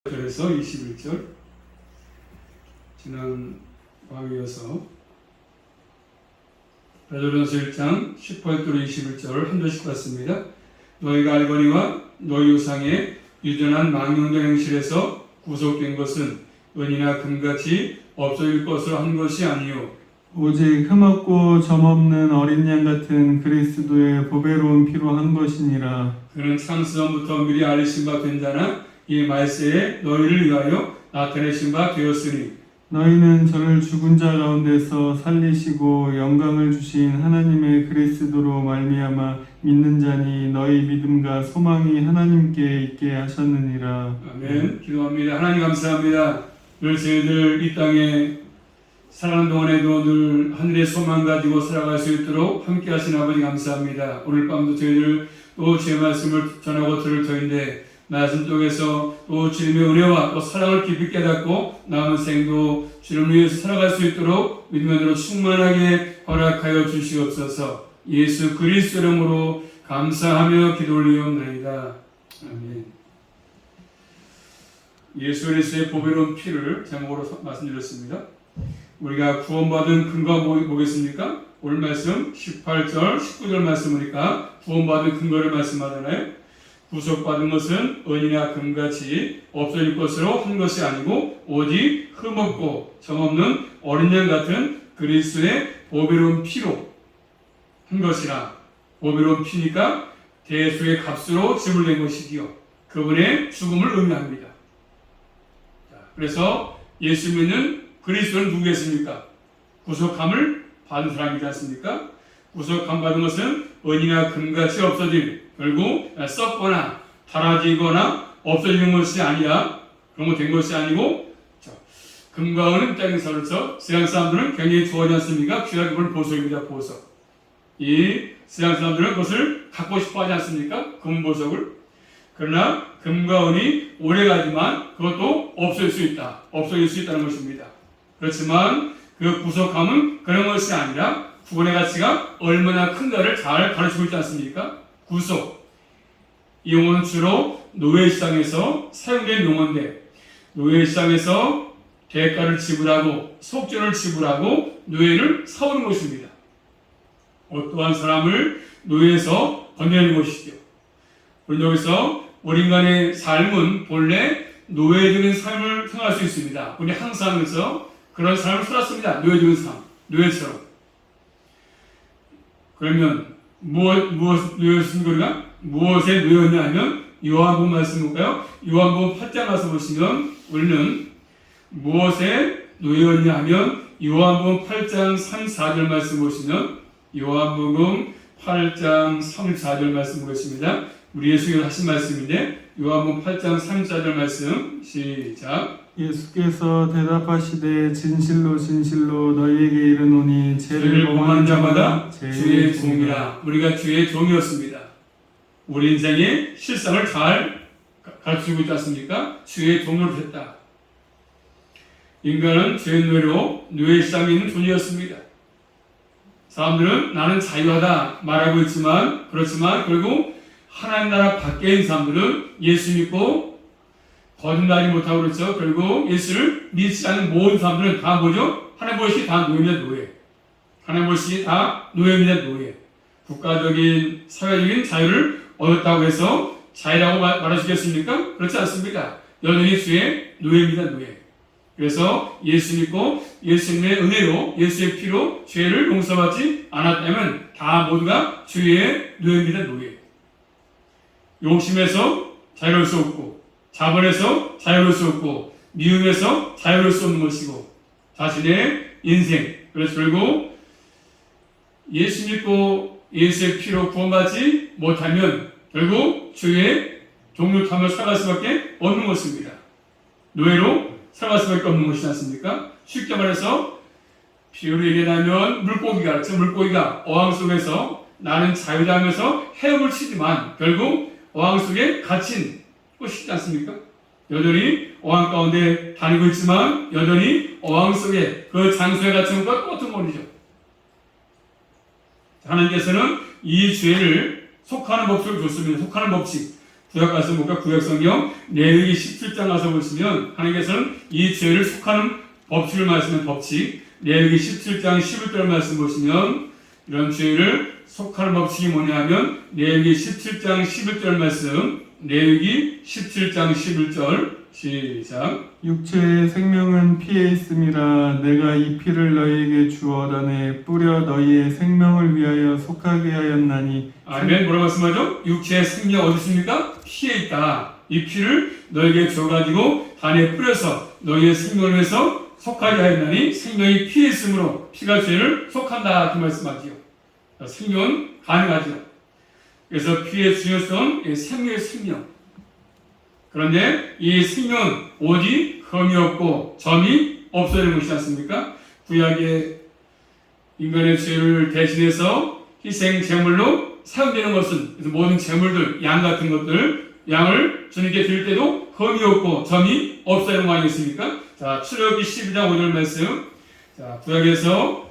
그래서 21절 지난 바에 이어서 베드로전서 1장 18절로 21절을 한 절씩 봤습니다. 너희가 알거니와 너희 우상의 유전한 망령된 행실에서 구속된 것은 은이나 금같이 없어질 것으로 한 것이 아니요 오직 흠없고 점없는 어린 양 같은 그리스도의 보배로운 피로 한 것이니라. 그는 창세전부터 미리 알리신 바 된 자나 이 말세에 너희를 위하여 나타내신 바 되었으니 너희는 저를 죽은 자 가운데서 살리시고 영광을 주신 하나님의 그리스도로 말미암아 믿는 자니 너희 믿음과 소망이 하나님께 있게 하셨느니라. 아멘. 기도합니다. 하나님 감사합니다. 늘 저희들 이 땅에 살아가는 동안에도 늘 하늘의 소망 가지고 살아갈 수 있도록 함께 하신 아버지 감사합니다. 오늘 밤도 저희들 또 주의 말씀을 전하고 들을 터인데 말씀 속에서 또 주님의 은혜와 또 사랑을 깊이 깨닫고 남은 생도 주님을 위해서 살아갈 수 있도록 믿음으로 충만하게 허락하여 주시옵소서. 예수 그리스도 이름으로 감사하며 기도 올리옵나이다. 아멘. 예수 그리스도의 보배로운 피를 제목으로 말씀드렸습니다. 우리가 구원받은 근거가 뭐겠습니까? 오늘 말씀 18절, 19절 말씀 보니까 구원받은 근거를 말씀하잖아요. 구속받은 것은 은이나 금같이 없어질 것으로 한 것이 아니고 오직 흠없고 점없는 어린 양 같은 그리스도의 보배로운 피로 한 것이라. 보배로운 피니까 대수의 값으로 지불된 것이기요 그분의 죽음을 의미합니다. 그래서 예수 믿는 그리스도는 누구겠습니까? 구속함을 받은 사람이지 않습니까? 구속함 받은 것은 은이나 금같이 없어질, 결국 썩거나 닳아지거나 없어지는 것이 아니라 그런 거 된 것이 아니고 금과 은은 땅에서 세상 사람들은 굉장히 좋아하지 않습니까? 귀하게 보는 보석입니다. 보석. 이 세상 사람들은 그것을 갖고 싶어 하지 않습니까? 금보석을. 그러나 금과 은이 오래가지만 그것도 없어질 수 있다. 없어질 수 있다는 것입니다. 그렇지만 그 구속함은 그런 것이 아니라 구원의 가치가 얼마나 큰가를 잘 가르치고 있지 않습니까? 구속. 이 용어는 주로 노예시장에서 사용된 용어인데 노예시장에서 대가를 지불하고 속전을 지불하고 노예를 사오는 것입니다. 어떠한 사람을 노예에서 건져내는 것이죠. 그런데 여기서 우리 인간의 삶은 본래 노예적인 삶을 생각할 수 있습니다. 우리 항상에서 그런 삶을 살았습니다. 노예적인 삶, 노예처럼. 그러면 노예였습니까? 우리가? 무엇에 노예였냐 하면 요한복음 말씀 볼까요? 요한복음 8장 가서 보시면 우리는 무엇에 노예였냐 하면 요한복음 8장 34절 말씀 보시면 요한복음 8장 34절 말씀 보겠습니다. 우리 예수께서 하신 말씀인데 요한복음 8장 34절 말씀 시작. 예수께서 대답하시되 진실로 진실로 너희에게 이르노니 죄를 범한 자마다 주의 종이라. 우리가 주의 종이었습니다. 우리 인생의 실상을 잘 가르치고 있지 않습니까? 주의 종으로 됐다. 인간은 죄의 노예로 노예 시장에 있는 존재였습니다. 사람들은 나는 자유하다 말하고 있지만 그렇지만 결국 하나님 나라 밖에 있는 사람들은 예수 믿고 거듭나지 못하고 그렇죠. 결국 예수를 믿지 않는 모든 사람들은 다 뭐죠? 하나님 보시 다 노예입니다. 노예. 하나님 보시 다 노예입니다. 노예. 국가적인 사회적인 자유를 얻었다고 해서 자유라고 말하시겠습니까? 그렇지 않습니다. 여전히 주의 노예입니다. 노예. 그래서 예수 믿고 예수님의 은혜로 예수의 피로 죄를 용서받지 않았다면 다 모두가 주의 노예입니다. 노예. 욕심에서 자유로울 수 없고 자본에서 자유로울 수 없고 미움에서 자유로울 수 없는 것이고 자신의 인생 그래서 결국 예수 믿고 예수의 피로 구원받지 못하면 결국 주의 종류탐을 살아갈 수밖에 없는 것입니다. 노예로 살아갈 수밖에 없는 것이지 않습니까? 쉽게 말해서 비유로 얘기하면 물고기가 그렇죠. 물고기가 어항 속에서 나는 자유다 하면서 헤엄을 치지만 결국 어항 속에 갇힌 것이지 않습니까? 여전히 어항 가운데 다니고 있지만 여전히 어항 속에 그 장소에 갇힌 것과 똑같은 것이죠. 하나님께서는 이 죄를 속하는 법칙을 줬습니다. 속하는 법칙. 구약 가서 볼까? 구약 성경 레위기 17장 가서 보시면 하나님께서는 이 죄를 속하는 법칙을 말씀하는 법칙, 레위기 17장 11절 말씀 보시면 이런 죄를 속하는 법칙이 뭐냐 하면 레위기 17장 11절 말씀, 레위기 17장 11절 시작. 육체의 생명은 피에 있음이라 내가 이 피를 너희에게 주어다네 뿌려 너희의 생명을 위하여 속하게 하였나니. 아멘. 뭐라고 말씀하죠? 육체의 생명 어디 있습니까? 피에 있다. 이 피를 너희에게 줘가지고 단에 뿌려서 너희의 생명을 위해서 속하게 하였나니 생명이 피에 있으므로 피가 죄를 속한다. 그 말씀하지요. 생명은 가능하죠. 그래서 피의 중요성은 생명의 생명. 그런데 이 생명은 오직 흠이 없고 점이 없어야 되는 것이지 않습니까? 구약의 인간의 죄를 대신해서 희생 제물로 사용되는 것은 그래서 모든 제물들, 양 같은 것들, 양을 주님께 드릴 때도 흠이 없고 점이 없어야 되는 거 아니겠습니까? 자, 출애굽기 12장 5절 말씀. 자, 구약에서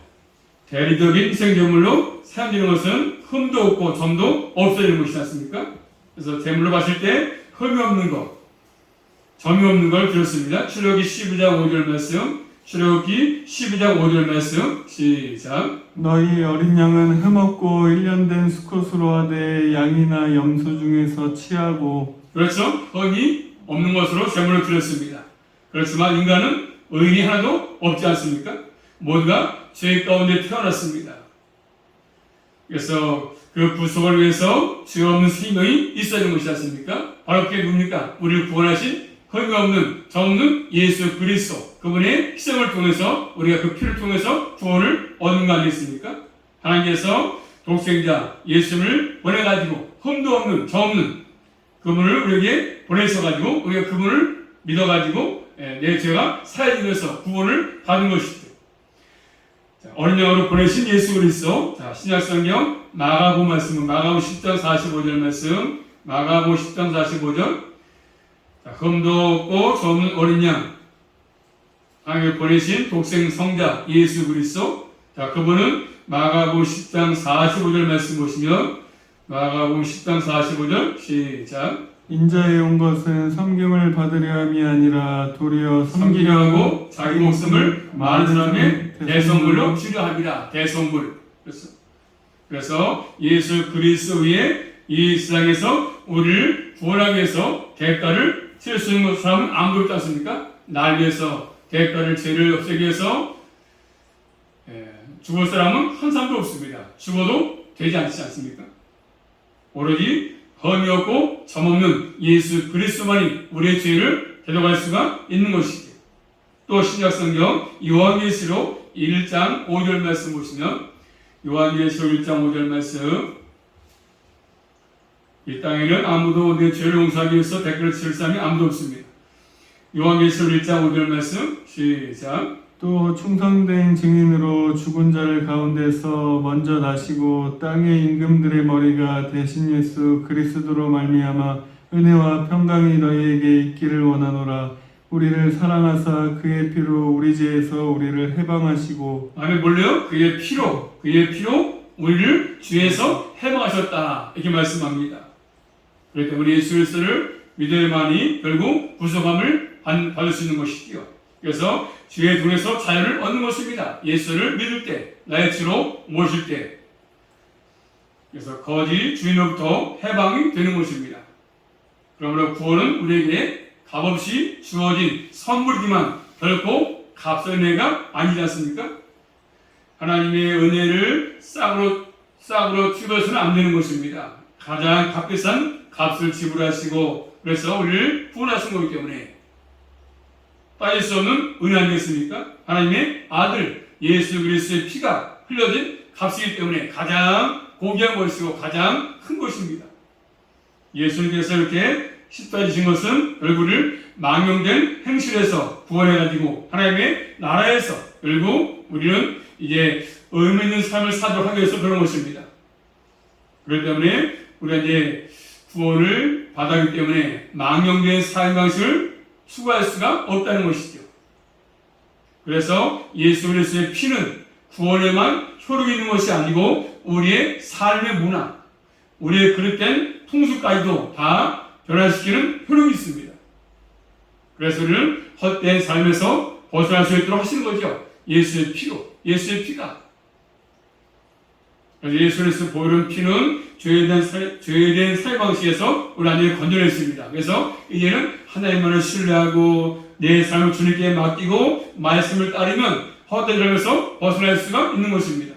대리적인 희생 제물로 사용되는 것은 흠도 없고 점도 없어야 되는 것이지 않습니까? 그래서 제물로 봤을 때 흠이 없는 것, 점이 없는 걸 들었습니다. 출애굽기 12장 5절 말씀, 출애굽기 12장 5절 말씀, 시작. 너희 어린 양은 흠없고 1년 된 수컷으로 하되 양이나 염소 중에서 취하고. 그렇죠? 흠이 없는 것으로 제물을 드렸습니다. 그렇지만 인간은 의인이 하나도 없지 않습니까? 모두가 죄 가운데 태어났습니다. 그래서 그 구속을 위해서 죄 없는 생명이 있어야 하는 것이지 않습니까? 바로 그게 뭡니까? 우리를 구원하신 흠이 없는 점 없는 예수 그리스도, 그분의 희생을 통해서 우리가 그 피를 통해서 구원을 얻는 거 아니겠습니까? 하나님께서 독생자 예수를 보내가지고 흠도 없는 점 없는 그분을 우리에게 보내셔가지고 우리가 그분을 믿어가지고 내 죄가 사해지면서 구원을 받은 것이죠. 어린 양으로 보내신 예수 그리스도. 자, 신약성경 마가복음 말씀은 마가복음 10장 45절 말씀, 마가복음 10장 45절. 자, 흠도 없고 점 없는 어린 양, 하나님을 보내신 독생 성자 예수 그리스도. 자, 그분은 마가복음 10장 45절 말씀 보시면 마가복음 10장 45절 시작. 인자에 온 것은 섬김을 받으려 함이 아니라 도리어 섬기려 하고 자기 목숨을 많은 사람의 대성물로 주려 함이라. 대성물. 그래서 예수 그리스도 위에 이 세상에서 우리를 구원하기 위해서 대가를 치를 수 있는 사람은 아무도 없지 않습니까? 날 위해서 대가를 죄를 없애기 위해서 죽을 사람은 한 사람도 없습니다. 죽어도 되지 않지 않습니까? 오로지 흠이 없고 점 없는 예수 그리스도만이 우리의 죄를 대속할 수가 있는 것이죠. 또 신약성경 요한계시록 1장 5절 말씀 보시면 요한계시록 1장 5절 말씀. 이 땅에는 아무도 내 죄를 용서하기 위해서 댓글을 치를 사람이 아무도 없습니다. 요한계시록 1장 5절 말씀 시작. 또 충성된 증인으로 죽은 자를 가운데서 먼저 나시고 땅의 임금들의 머리가 대신 예수 그리스도로 말미암아 은혜와 평강이 너희에게 있기를 원하노라. 우리를 사랑하사 그의 피로 우리 죄에서 우리를 해방하시고. 아멘. 뭘요? 그의 피로 우리를 죄에서 해방하셨다, 이렇게 말씀합니다. 그렇기 때문에 예수 그리스도를 믿어야만이 결국 구속함을 받을 수 있는 것이지요. 그래서 죄의 dun에서 자유를 얻는 것입니다. 예수를 믿을 때, 나의 주로 모실 때. 그래서 거짓 주인으로부터 해방이 되는 것입니다. 그러므로 구원은 우리에게 값없이 주어진 선물이지만 결코 값의 은혜가 아니지 않습니까? 하나님의 은혜를 싹으로 취급해서는 안 되는 것입니다. 가장 값비싼 값을 지불하시고 그래서 우리를 구원하신 거기 때문에 빠질 수 없는 은혜 아니겠습니까? 하나님의 아들 예수 그리스도의 피가 흘려진 값이기 때문에 가장 고귀한 것이고 가장 큰 것입니다. 예수님께서 이렇게 십자가에 지신 것은 결국을 망령된 행실에서 구원해가지고 하나님의 나라에서 결국 우리는 이제 의미 있는 삶을 사도록 하기 위해서 그런 것입니다. 그렇기 때문에 우리가 이제 구원을 받았기 때문에 망령된 삶 방식을 추구할 수가 없다는 것이죠. 그래서 예수 그리스도의 피는 구원에만 효력이 있는 것이 아니고 우리의 삶의 문화, 우리의 그릇된 풍습까지도 다 변화시키는 효능이 있습니다. 그래서 우리는 헛된 삶에서 벗어날 수 있도록 하시는 거죠. 예수의 피로, 예수의 피가. 그래서 예수께서 보이는 피는 죄에 대한 삶 방식에서 우리 완전히 건져냈습니다. 그래서 이제는 하나님만을 신뢰하고 내 삶을 주님께 맡기고 말씀을 따르면 헛된 삶에서 벗어날 수가 있는 것입니다.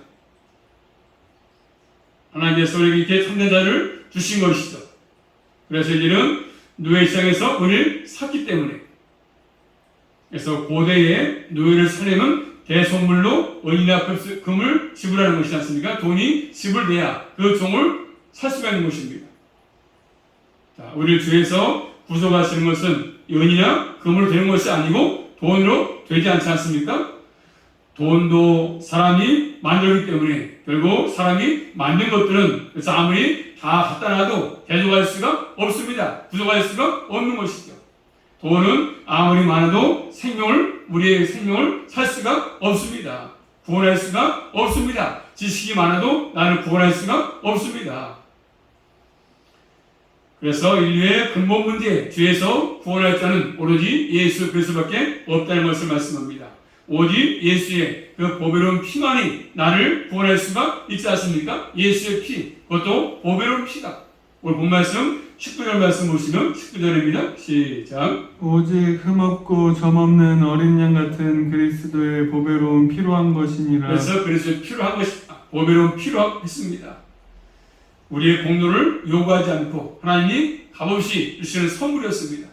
하나님께서 우리에게 이렇게 참된 자를 주신 것이죠. 그래서 이제는 노예 시장에서 우리를 샀기 때문에, 그래서 고대의 노예를 사려면 대속물로 은이나 금을 지불하는 것이지 않습니까? 돈이 지불돼야 그 종을 살 수가 있는 것입니다. 자, 우리를 주에서 구속하시는 것은 은이나 금으로 되는 것이 아니고 돈으로 되지 않지 않습니까? 돈도 사람이 만들기 때문에 결국 사람이 만든 것들은 그래서 아무리 다 갖다 놔도 대속할 수가 없습니다. 구속할 수가 없는 것이죠. 돈은 아무리 많아도 우리의 생명을 살 수가 없습니다. 구원할 수가 없습니다. 지식이 많아도 나를 구원할 수가 없습니다. 그래서 인류의 근본 문제, 죄에서 구원할 자는 오로지 예수 그리스도밖에 없다는 것을 말씀합니다. 오직 예수의 그 보배로운 피만이 나를 구원할 수가 있지 않습니까? 예수의 피, 그것도 보배로운 피가. 오늘 본 말씀 19절 말씀 보시면 19절입니다. 시작. 오직 흠없고 점없는 어린 양 같은 그리스도의 보배로운 피로한 것이니라. 그래서 그리스도의 피로한 것이 보배로운 피로 했습니다. 우리의 공로를 요구하지 않고 하나님이 값없이 주시는 선물이었습니다.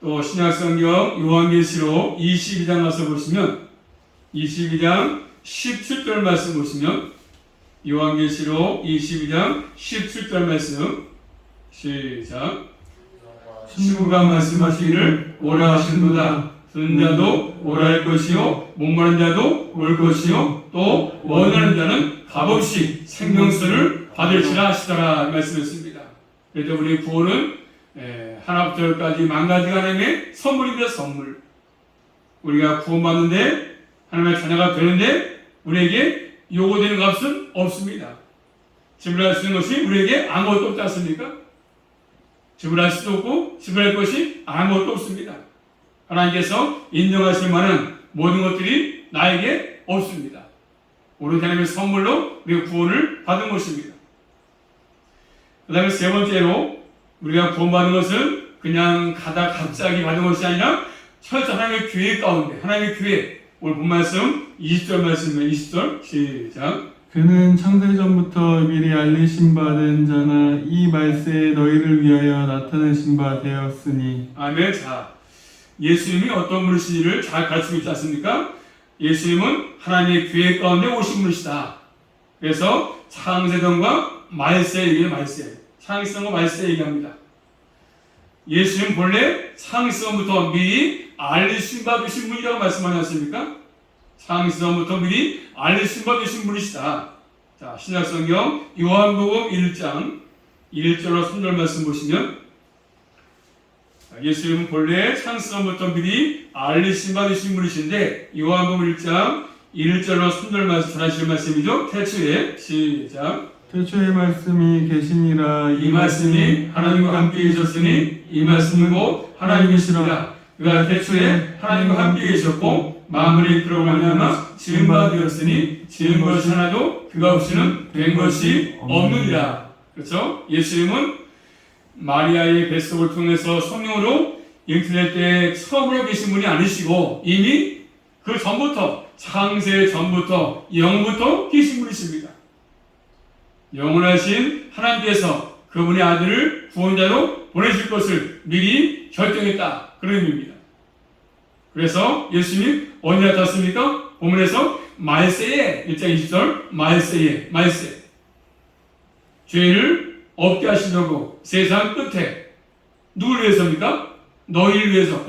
또 신약성경 요한계시록 22장 가서 보시면 22장 17절 말씀 보시면 요한계시록 22장 17절 말씀 시작. 신부가 말씀하시기를 오라 하시는도다. 듣는 자도 오라 할 것이요 목마른 자도 올 것이요 또 원하는 자는 값없이 생명수를 받을지라 하시더라 말씀했습니다. 그래서 우리 구원은 하나부터 열까지 만 가지가 하나님의 선물입니다. 선물. 우리가 구원받는데 하나님의 자녀가 되는데 우리에게 요구되는 값은 없습니다. 지불할 수 있는 것이 우리에게 아무것도 없지 않습니까? 지불할 수도 없고 지불할 것이 아무것도 없습니다. 하나님께서 인정하실 만한 모든 것들이 나에게 없습니다. 오로지 하나님의 선물로 우리가 구원을 받은 것입니다. 그 다음에 세 번째로 우리가 구원받은 것은 그냥 가다 갑자기 받은 것이 아니라 철저히 하나님의 계획 가운데 하나님의 계획. 오늘 본 말씀 20절 말씀입니다. 20절 시작. 그는 창세전부터 미리 알리신 바 된 자나 이 말세에 너희를 위하여 나타내신 바 되었으니. 아멘. 자, 예수님이 어떤 분이신지를 잘 가르치고 있지 않습니까? 예수님은 하나님의 계획 가운데 오신 분이시다. 그래서 창세전과 말세 얘기해요. 말세. 창세전과 말세 얘기합니다. 예수님 본래 창세전부터 미리 알리신 바 되신 분이라고 말씀하지 않습니까? 창세전부터 미리 알리신 바 되신 분이시다. 자, 신약성경 요한복음 1장 1절로 3절 말씀 보시면 예수님은 본래 창세전부터 미리 알리신 바 되신 분이신데 요한복음 1장 1절로 3절 말씀 전하실 말씀이죠. 태초에 시작. 태초에 말씀이 계시니라. 이 말씀이 하나님과 함께 계셨으니 이 말씀은 곧 하나님이시라. 그가 태초에 하나님과 함께 계셨고 만물이 그로 말미암아 지은 바 되었으니 지은 것이 하나도 그가 없이는 된 것이 없느니라. 그렇죠? 예수님은 마리아의 뱃속을 통해서 성령으로 잉태될 때 처음으로 계신 분이 아니시고 이미 그 전부터 창세 전부터 영부터 계신 분이십니다. 영원하신 하나님께서 그분의 아들을 구원자로 보내실 것을 미리 결정했다. 그런 의미입니다. 그래서 예수님이 언제 나타났습니까? 본문에서 말세에 1장 20절 말세 죄를 없게 하시려고 세상 끝에 누구를 위해서입니까? 너희를 위해서.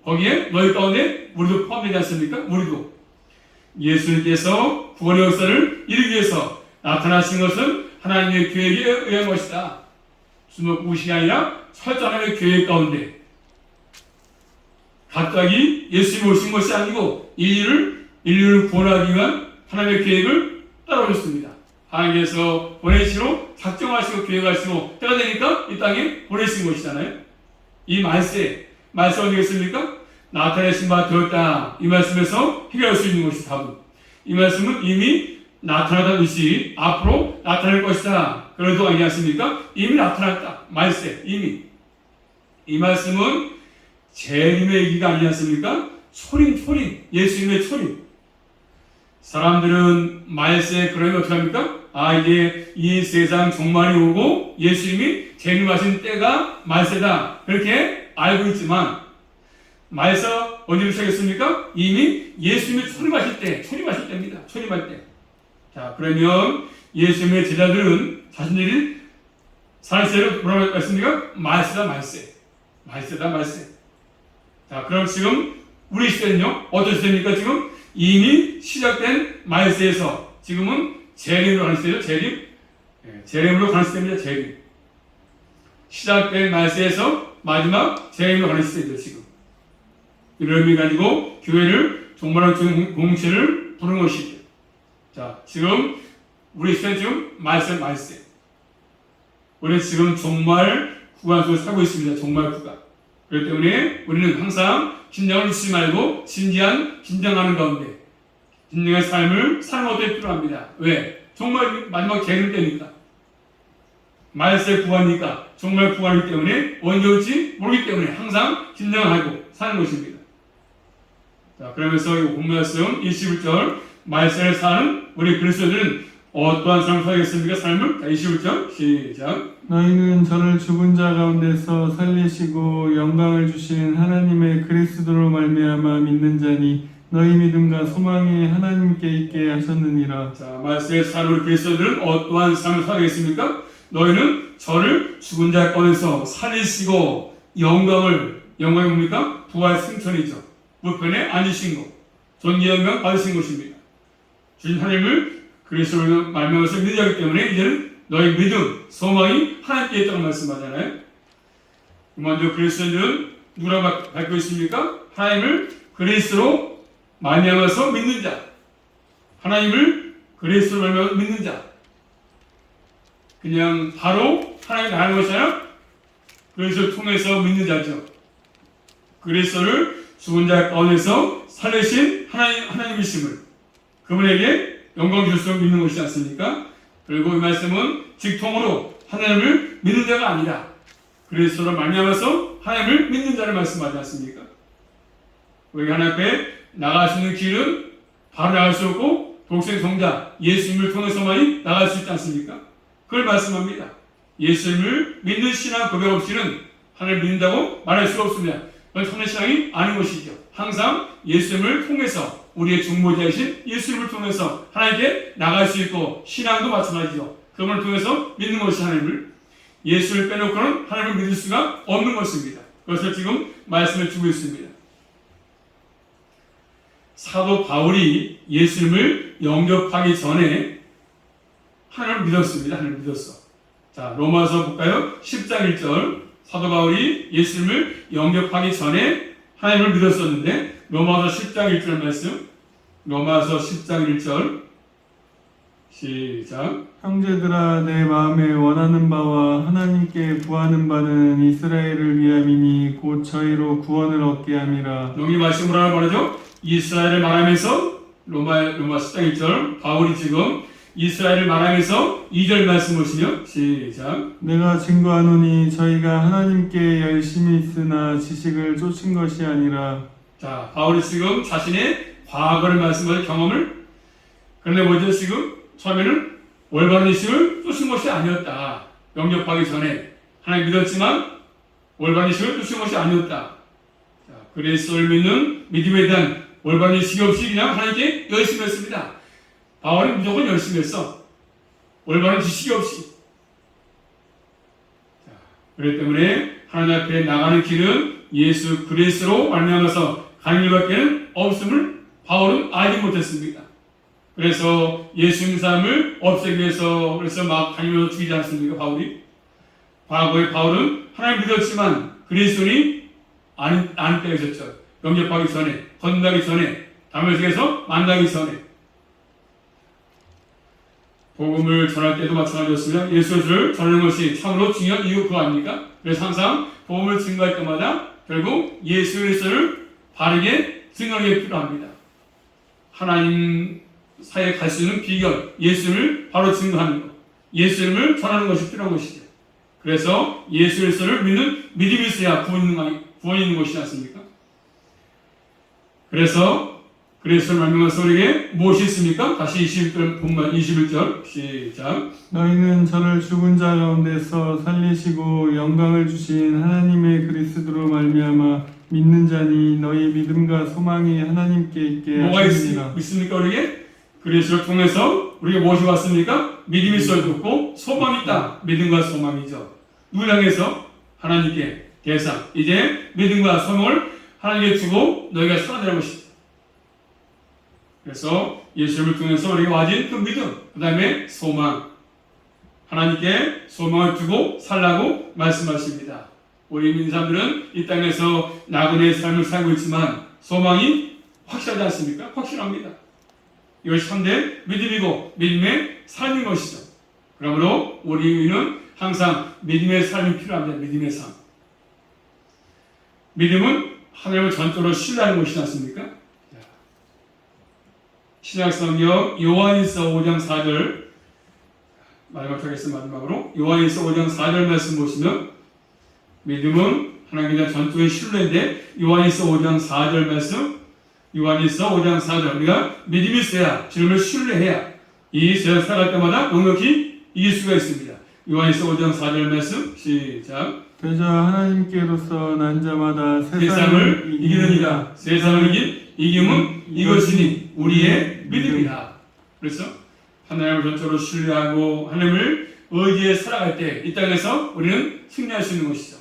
거기에 너희 가운데 우리도 포함되지 않습니까? 우리도 예수님께서 구원의 역사를 이루기 위해서 나타나신 것은 하나님의 계획에 의한 것이다. 수놓고식이 아니라 철저한 하나님의 계획 가운데 갑자기 예수님이 오신 것이 아니고 인류를 구원하기 위한 하나님의 계획을 따라오셨습니다. 하나님께서 보내시로 작정하시고 계획하시고 때가 되니까 이 땅에 보내신 것이잖아요. 이 말세 어디 있습니까? 나타내신 바 되었다. 이 말씀에서 해결할 수 있는 것이 답은. 이 말씀은 이미 나타나던 것이 앞으로 나타날 것이다. 그래도 아니지 않습니까? 이미 나타났다. 말세 이미. 이 말씀은 재림의 얘기가 아니지 않습니까? 초림 예수님의 초림. 사람들은 말세 그러면 어떻게 합니까? 이제 이 세상 종말이 오고 예수님이 재림하신 때가 말세다. 그렇게 알고 있지만 말세 언제로 시작했습니까? 이미 예수님이 초림하실 때입니다. 초림할 때. 자, 그러면 예수님의 제자들은 자신들이 살세로 뭐라고 했습니까? 말세다. 자, 그럼 지금 우리 시대는요? 어떤 시대입니까? 지금 이미 시작된 말세에서 지금은 재림으로 가는 시대죠. 재림으로 가는 시대입니다. 재림. 시작된 말세에서 마지막 재림으로 가는 시대죠. 지금. 이런 의미가 가지고 교회를 종말한 공동체를 부른 것이죠. 자, 지금 우리 시대는 지금 말세. 우리는 지금 종말 구간 속에 살고 있습니다. 종말 구간. 그렇기 때문에 우리는 항상 긴장을 잊지 말고 진지한 긴장하는 가운데 진정한 삶을 사는 것도 필요합니다. 왜? 정말 마지막 재림 때니까. 말세 구간이니까. 정말 구간이기 때문에 언제 올지 모르기 때문에 항상 긴장하고 사는 것입니다. 자, 그러면서 이 본말씀 21절 말세를 사는 우리 그리스도인들은 어떠한 삶을 살겠습니까? 삶을? 자, 21절 시작. 너희는 저를 죽은 자 가운데서 살리시고 영광을 주신 하나님의 그리스도로 말미암아 믿는 자니 너희 믿음과 소망이 하나님께 있게 하셨느니라. 자, 말세에 사는 우리 그리스도인들은 어떠한 삶을 살겠습니까? 너희는 저를 죽은 자 가운데서 살리시고 영광이 뭡니까? 부활 승천이죠. 우편에 앉으신 것, 존귀 영광 받으신 것입니다. 주신 하나님을 그리스도로 말미암아서 믿는 자이기 때문에 이제는 너희 믿음, 소망이 하나님께 있다고 말씀하잖아요. 먼저 그리스도인들은 누구라 밝고 있습니까? 하나님을 그리스도로 말미암아서 믿는 자, 하나님을 그리스도로 말미암아서 믿는 자. 그냥 바로 하나님 나가는 것이 아니라 그리스도를 통해서 믿는 자죠. 그리스도를 죽은 자 가운데서 살리신 하나님이심을 그분에게 영광 주시고 믿는 것이지 않습니까? 그리고 이 말씀은 직통으로 하나님을 믿는 자가 아니라 그리스도로 말미암아서 하나님을 믿는 자를 말씀하지 않습니까? 우리 하나님 앞에 나갈 수 있는 길은 바로 나갈 수 없고 독생 성자 예수님을 통해서만이 나갈 수 있지 않습니까? 그걸 말씀합니다. 예수님을 믿는 신앙 고백 없이는 하나님을 믿는다고 말할 수가 없습니다. 그건 참된 신앙이 아닌 것이죠. 항상 예수님을 통해서 우리의 중보자이신 예수님을 통해서 하나님께 나갈 수 있고 신앙도 마찬가지죠. 그분을 통해서 믿는 것이 하나님을 예수를 빼놓고는 하나님을 믿을 수가 없는 것입니다. 그것을 지금 말씀을 주고 있습니다. 사도 바울이 예수님을 영접하기 전에 하나님을 믿었습니다. 하나님을 믿었어. 자, 로마서 볼까요? 10장 1절 사도 바울이 예수님을 영접하기 전에 하나님을 믿었었는데 로마서 10장 1절 말씀 로마서 10장 1절 시작. 형제들아 내 마음에 원하는 바와 하나님께 구하는 바는 이스라엘을 위함이니 곧 저희로 구원을 얻게 함이라. 여기 말씀 뭐라고 말하죠? 이스라엘을 말하면서 로마 10장 1절 바울이 지금 이스라엘을 말하면서 2절 말씀 보시며 시작. 내가 증거하노니 저희가 하나님께 열심히 있으나 지식을 쫓은 것이 아니라. 자, 바울이 지금 자신의 과거를 말씀하는 경험을 그런데 먼저 지금 처음에는 올바른 지식을 쫓은 것이 아니었다. 영접하기 전에 하나님 믿었지만 올바른 지식을 쫓은 것이 아니었다. 자, 그리스도를 믿는 믿음에 대한 올바른 지식이 없이 그냥 하나님께 열심히 했습니다. 바울이 무조건 열심히 했어. 올바른 지식이 없이. 자, 그렇기 때문에 하나님 앞에 나가는 길은 예수 그리스도로 말미암아서 가는 길밖에는 없음을 바울은 알지 못했습니다. 그래서 예수님 삶을 없애기 위해서 그래서 막 다니면서 죽이지 않습니까? 바울이. 과거에 바울은 하나님 믿었지만 그리스도니 아닌 때가 있었죠. 영접하기 전에, 건너기 전에, 다메섹에서 만나기 전에. 복음을 전할 때도 마찬가지였으며 예수를 전하는 것이 참으로 중요한 이유 그거 아닙니까? 그래서 항상 복음을 증거할 때마다 결국 예수 그리스도를 바르게 증거하는 게 필요합니다. 하나님 사이에 갈 수 있는 비결, 예수를 바로 증거하는 것, 예수님을 전하는 것이 필요한 것이죠. 그래서 예수 그리스도를 믿는 믿음이 있어야 구원이 있는 것이지 않습니까? 그래서 그리스도를 말미암아서 우리에게 무엇이 있습니까? 다시 21절 본문 21절 시작. 너희는 저를 죽은 자 가운데서 살리시고 영광을 주신 하나님의 그리스도로 말미암아 믿는 자니 너희 믿음과 소망이 하나님께 있게 뭐가 하시니라. 있습니까? 우리에게 그리스도를 통해서 우리가 무엇이 왔습니까? 믿음이 있었고 소망이 있다. 믿음과 소망이죠. 누굴 향해서? 하나님께 대상. 이제 믿음과 소망을 하나님께 주고 너희가 살아내는 것이다. 그래서 예수를 통해서 우리가 가진 그 믿음, 그 다음에 소망, 하나님께 소망을 두고 살라고 말씀하십니다. 우리 믿는 사람들은 이 땅에서 나그네의 삶을 살고 있지만 소망이 확실하지 않습니까? 확실합니다. 이것이 참된 믿음이고 믿음의 삶인 것이죠. 그러므로 우리는 항상 믿음의 삶이 필요합니다. 믿음의 삶. 믿음은 하나님을 전적으로 신뢰하는 것이지 않습니까? 신약성경 요한일서 5장 4절 마지막 하겠습니다. 마지막으로 요한일서 5장 4절 말씀 보시면 믿음은 하나님에 대한 전적인 신뢰인데 요한일서 5장 4절 말씀 요한일서 5장 4절 우리가 믿음이 있어야 주님을 신뢰해야 이 세상 살아갈 때마다 넉넉히 이길 수가 있습니다. 요한일서 5장 4절 말씀 시작. 그저 하나님께로서 난 자마다 세상을 이기느니라. 세상을 이김은 이것이니 우리의 믿음이다. 그래서 하나님을 전적으로 신뢰하고 하나님을 의지해 살아갈 때 이 땅에서 우리는 승리할 수 있는 것이죠.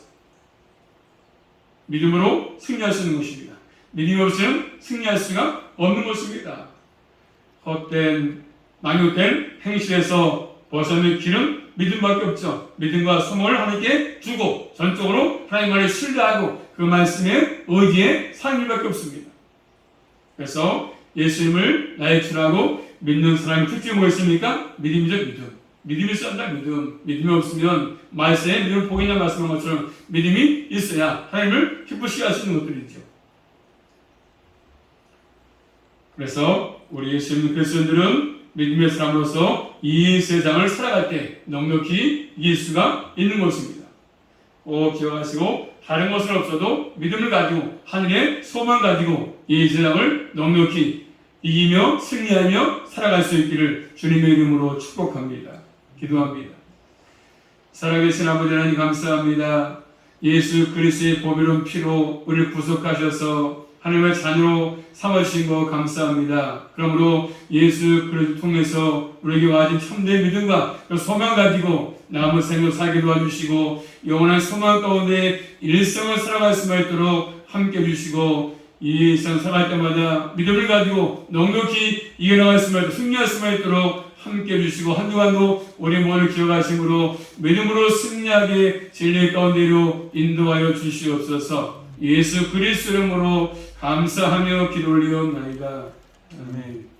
믿음으로 승리할 수 있는 것입니다. 믿음이 없이는 승리할 수가 없는 것입니다. 헛된 망욕된 행실에서 벗어나는 길은 믿음밖에 없죠. 믿음과 소망을 하나님께 주고 전적으로 하나님만을 신뢰하고 그 말씀에 의지해 사는 일밖에 없습니다. 그래서 예수님을 나의 주라고 믿는 사람의 특징이 뭐였습니까? 믿음이죠. 믿음. 믿음이 있어야 한다. 믿음. 믿음이 없으면 말세에 믿음은 복이냐 말씀한 것처럼 믿음이 있어야 하나님을 기쁘시게 할 수 있는 것들이죠. 그래서 우리 예수 믿는 그리스도인들은 믿음의 사람으로서 이 세상을 살아갈 때 넉넉히 이길 수가 있는 것입니다. 꼭 기억하시고 다른 것은 없어도 믿음을 가지고 하늘의 소망 가지고 이 세상을 넉넉히 이기며 승리하며 살아갈 수 있기를 주님의 이름으로 축복합니다. 기도합니다. 살아계신 아버지 하나님 감사합니다. 예수 그리스도의 보배로운 피로 우리를 구속하셔서 하나님의 자녀로 삼으신 거 감사합니다. 그러므로 예수 그리스도를 통해서 우리에게 와진 참된 믿음과 소망 가지고 남은 생을 살게 도와주시고 영원한 소망 가운데 일생을 살아갈 수만 있도록 함께 해주시고 이 일생 살아갈 때마다 믿음을 가지고 넉넉히 이겨나갈 수만 있도록 승리할 수만 있도록 함께 해주시고 한동안도 우리 모두를 기억하심으로 믿음으로 승리하게 진리 가운데로 인도하여 주시옵소서. 예수 그리스도 이름으로 감사하며 기도 올리옵나이다. 아멘.